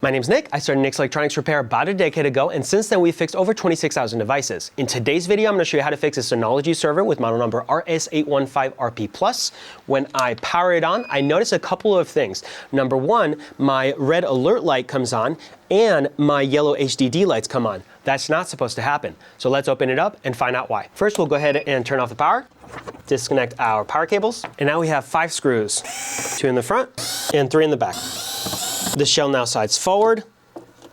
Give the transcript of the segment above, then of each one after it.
My name's Nick. I started Nick's Electronics Repair about a decade ago, and since then we've fixed over 26,000 devices. In today's video, I'm going to show you how to fix a Synology server with model number RS815RP+. When I power it on, I notice a couple of things. Number one, my red alert light comes on and my yellow HDD lights come on. That's not supposed to happen. So let's open it up and find out why. First, we'll go ahead and turn off the power, disconnect our power cables, and now we have 5 screws, 2 in the front and 3 in the back. The shell now slides forward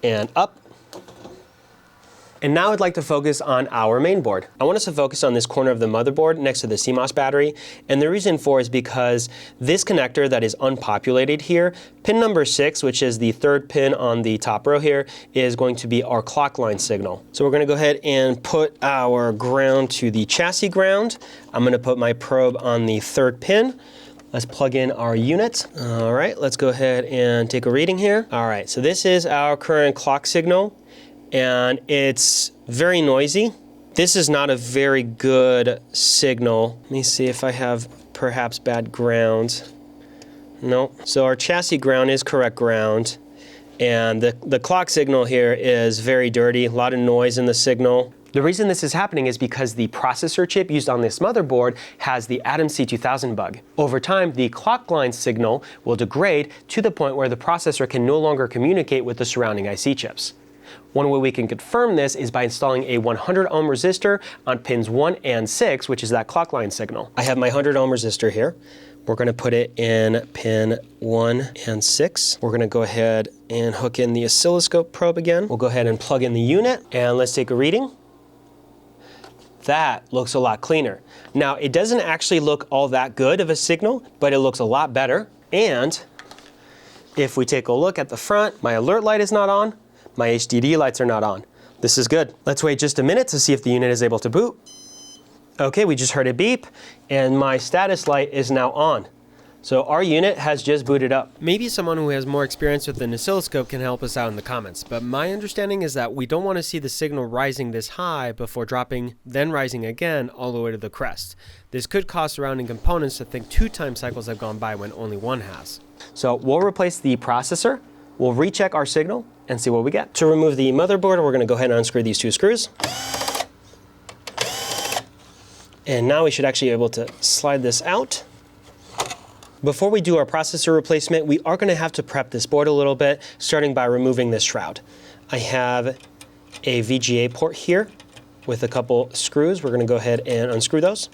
and up. And now I'd like to focus on our main board. I want us to focus on this corner of the motherboard next to the CMOS battery. And the reason for is because this connector that is unpopulated here, pin number 6, which is the 3rd pin on the top row here, is going to be our clock line signal. So we're going to go ahead and put our ground to the chassis ground. I'm going to put my probe on the 3rd pin. Let's plug in our unit. All right, let's go ahead and take a reading here. All right, so this is our current clock signal, and it's very noisy. This is not a very good signal. Let me see if I have perhaps bad ground. No, so our chassis ground is correct ground, and the clock signal here is very dirty, a lot of noise in the signal. The reason this is happening is because the processor chip used on this motherboard has the Atom C2000 bug. Over time, the clock line signal will degrade to the point where the processor can no longer communicate with the surrounding IC chips. One way we can confirm this is by installing a 100 ohm resistor on pins 1 and 6, which is that clock line signal. I have my 100 ohm resistor here. We're going to put it in pin 1 and 6. We're going to go ahead and hook in the oscilloscope probe again. We'll go ahead and plug in the unit, and let's take a reading. That looks a lot cleaner. Now, it doesn't actually look all that good of a signal, but it looks a lot better. And if we take a look at the front, my alert light is not on, my HDD lights are not on. This is good. Let's wait just a minute to see if the unit is able to boot. Okay, we just heard a beep, and my status light is now on. So our unit has just booted up. Maybe someone who has more experience with an oscilloscope can help us out in the comments, but my understanding is that we don't want to see the signal rising this high before dropping, then rising again all the way to the crest. This could cause surrounding components to think 2 time cycles have gone by when only 1 has. So we'll replace the processor, we'll recheck our signal, and see what we get. To remove the motherboard, we're going to go ahead and unscrew these 2 screws. And now we should actually be able to slide this out. Before we do our processor replacement, we are going to have to prep this board a little bit, starting by removing this shroud. I have a VGA port here with a couple screws. We're going to go ahead and unscrew those.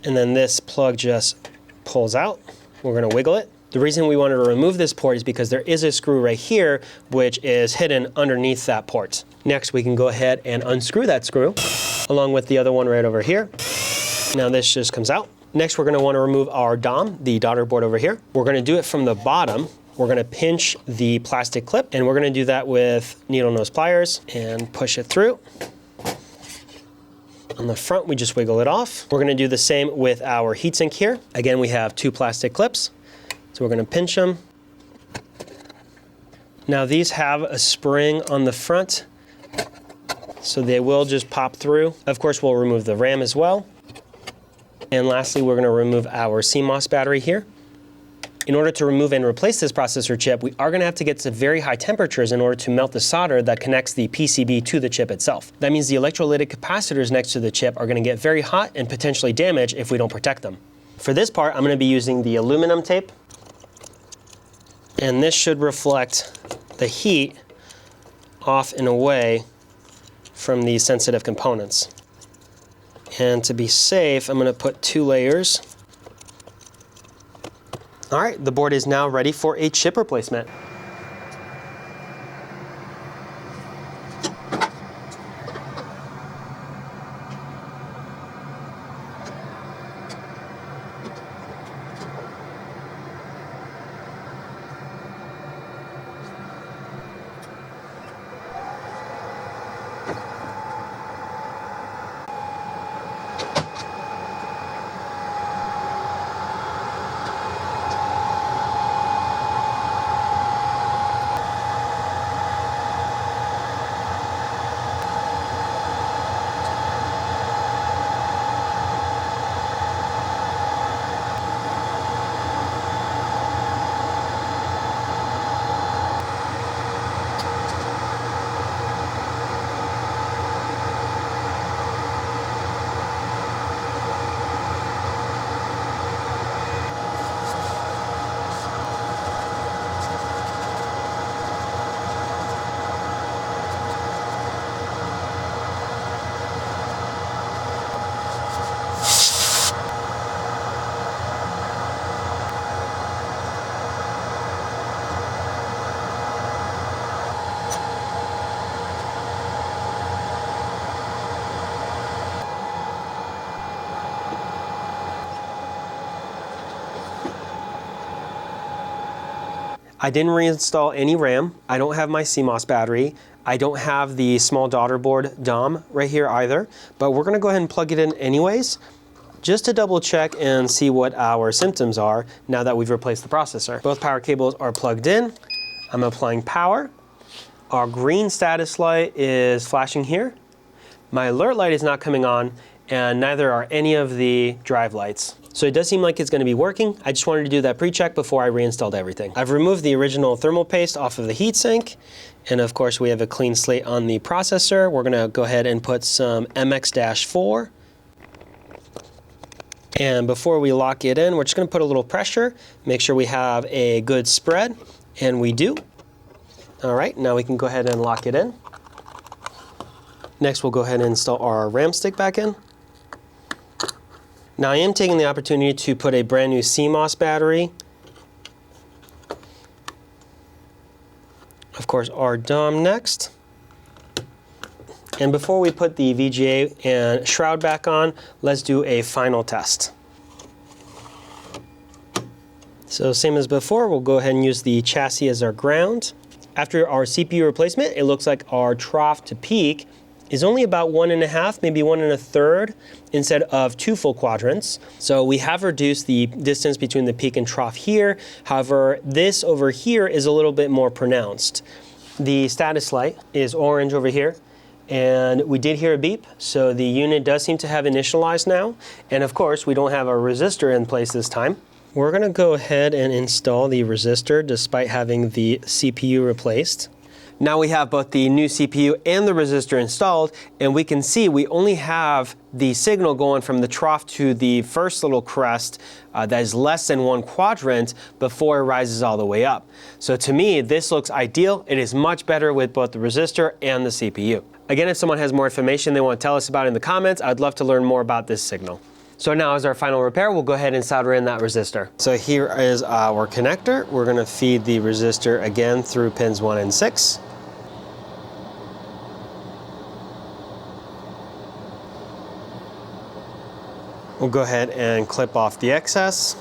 And then this plug just pulls out. We're going to wiggle it. The reason we wanted to remove this port is because there is a screw right here, which is hidden underneath that port. Next, we can go ahead and unscrew that screw, along with the other one right over here. Now this just comes out. Next, we're going to want to remove our DOM, the daughter board over here. We're going to do it from the bottom. We're going to pinch the plastic clip, and we're going to do that with needle nose pliers and push it through. On the front, we just wiggle it off. We're going to do the same with our heatsink here. Again, we have 2 plastic clips, so we're going to pinch them. Now, these have a spring on the front, so they will just pop through. Of course, we'll remove the RAM as well. And lastly, we're going to remove our CMOS battery here. In order to remove and replace this processor chip, we are going to have to get to very high temperatures in order to melt the solder that connects the PCB to the chip itself. That means the electrolytic capacitors next to the chip are going to get very hot and potentially damaged if we don't protect them. For this part, I'm going to be using the aluminum tape. And this should reflect the heat off and away from these sensitive components. And to be safe, I'm going to put 2 layers. All right, the board is now ready for a chip replacement. I didn't reinstall any RAM. I don't have my CMOS battery. I don't have the small daughter board DOM right here either, but we're gonna go ahead and plug it in anyways, just to double check and see what our symptoms are now that we've replaced the processor. Both power cables are plugged in. I'm applying power. Our green status light is flashing here. My alert light is not coming on, and neither are any of the drive lights. So it does seem like it's going to be working. I just wanted to do that pre-check before I reinstalled everything. I've removed the original thermal paste off of the heatsink, and of course we have a clean slate on the processor. We're going to go ahead and put some MX-4. And before we lock it in, we're just going to put a little pressure, make sure we have a good spread, and we do. All right, now we can go ahead and lock it in. Next, we'll go ahead and install our RAM stick back in. Now I am taking the opportunity to put a brand new CMOS battery. Of course, our DOM next. And before we put the VGA and shroud back on, let's do a final test. So same as before, we'll go ahead and use the chassis as our ground. After our CPU replacement, it looks like our trough to peak is only about 1.5, maybe 1 1/3 instead of 2 full quadrants. So we have reduced the distance between the peak and trough here. However, this over here is a little bit more pronounced. The status light is orange over here, and we did hear a beep, so the unit does seem to have initialized now. And of course, we don't have a resistor in place this time. We're gonna go ahead and install the resistor despite having the CPU replaced. Now we have both the new CPU and the resistor installed, and we can see we only have the signal going from the trough to the first little crest that is less than 1 quadrant before it rises all the way up. So to me, this looks ideal. It is much better with both the resistor and the CPU. Again, if someone has more information they want to tell us about in the comments, I'd love to learn more about this signal. So now as our final repair, we'll go ahead and solder in that resistor. So here is our connector. We're going to feed the resistor again through pins 1 and 6. We'll go ahead and clip off the excess.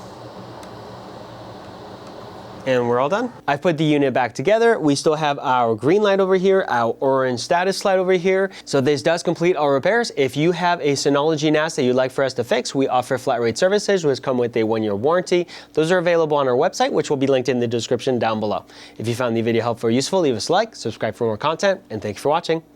And we're all done. I've put the unit back together. We still have our green light over here, our orange status light over here. So this does complete our repairs. If you have a Synology NAS that you'd like for us to fix, we offer flat rate services, which come with a 1-year warranty. Those are available on our website, which will be linked in the description down below. If you found the video helpful or useful, leave us a like, subscribe for more content, and thank you for watching.